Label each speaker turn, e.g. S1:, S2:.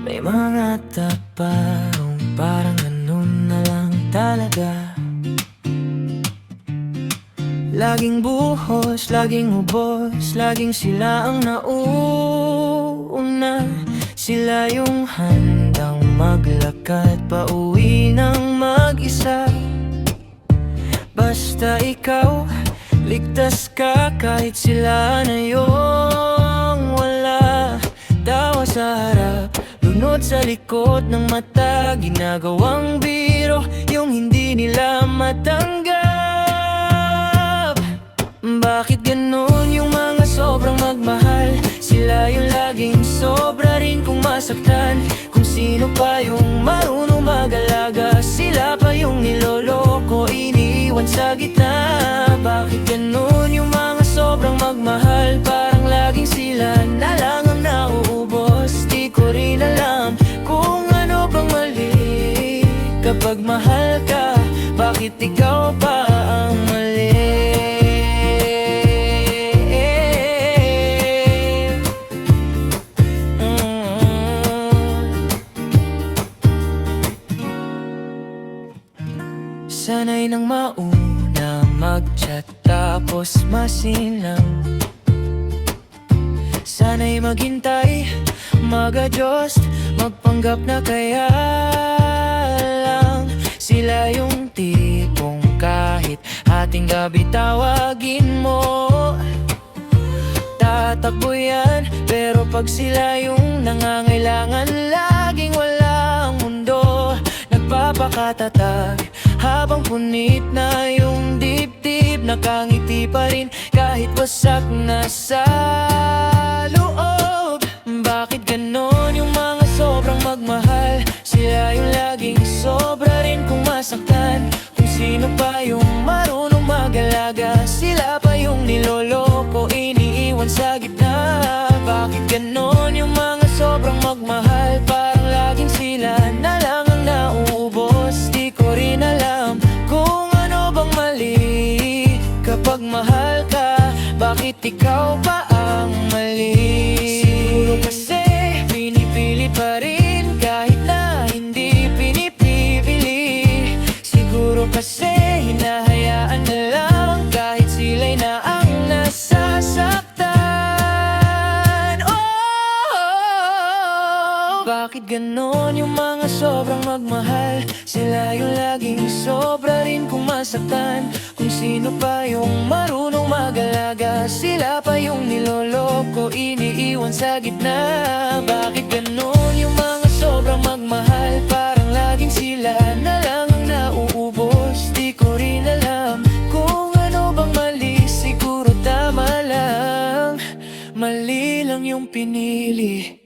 S1: May mga taparong parang ganun na lang talaga. Laging buhos, laging ubos, laging sila ang nauna. Sila yung handang maglakad pauwi ng mag-isa. Basta ikaw, ligtas ka kahit sila na yung wala. Tawa sa harap, lunod sa likod ng mata. Ginagawang biro yung hindi nila matanggap. Bakit ganun yung mga sobrang magmahal? Sila yung laging sobra rin kung masaktan. Kung sino pa yung marunong mag-alaga, sila pa yung niloloko, iniiwan sa gitna. Bakit ganun yung mga sobrang magmahal? Parang laging sila na lang ang nauubos. Di ko rin alam kung ano bang mali. Kapag mahal ka, bakit ikaw pa ang mali? Sanay nang mauna mag-chat tapos masinlang. Sanay maghintay, mag-adjust, magpanggap na kaya lang. Sila yung tipong kahit hating gabi tawagin mo, tatakbo yan. Pero pag sila yung nangangailangan, laging wala ang mundo. Nagpapakatatag habang punit na yung dibdib, nakangiti pa rin kahit wasak na sa loob. Bakit ganon yung mga sobrang magmahal? Sila yung laging sobra rin kung masaktan. Kung sino pa yung marunong mag-alaga, sila pa yung niloloko, iniiwan sa gitna. Bakit ganon yung mga sobrang magmahal? Parang laging sila na lang ang nauubos. Di ko rin alam kung ano bang mali. Kapag mahal ka, bakit ikaw pa ang mali? Siguro kasi pinipili pa rin kahit na hindi pinipili. Siguro kasi hinahayaan na lang kahit sila'y na ang nasasaktan. Oh, bakit ganon yung mga sobrang magmahal? Sila yung laging sobra rin kung masaktan. Kung sino pa yung marunong mag-alaga, sila pa yung niloloko, iniiwan sa gitna. Bakit ganon yung mga sobrang magmahal? Parang laging sila na lang ang nauubos. Di ko rin alam kung ano bang mali. Siguro tama lang, mali lang yung pinili.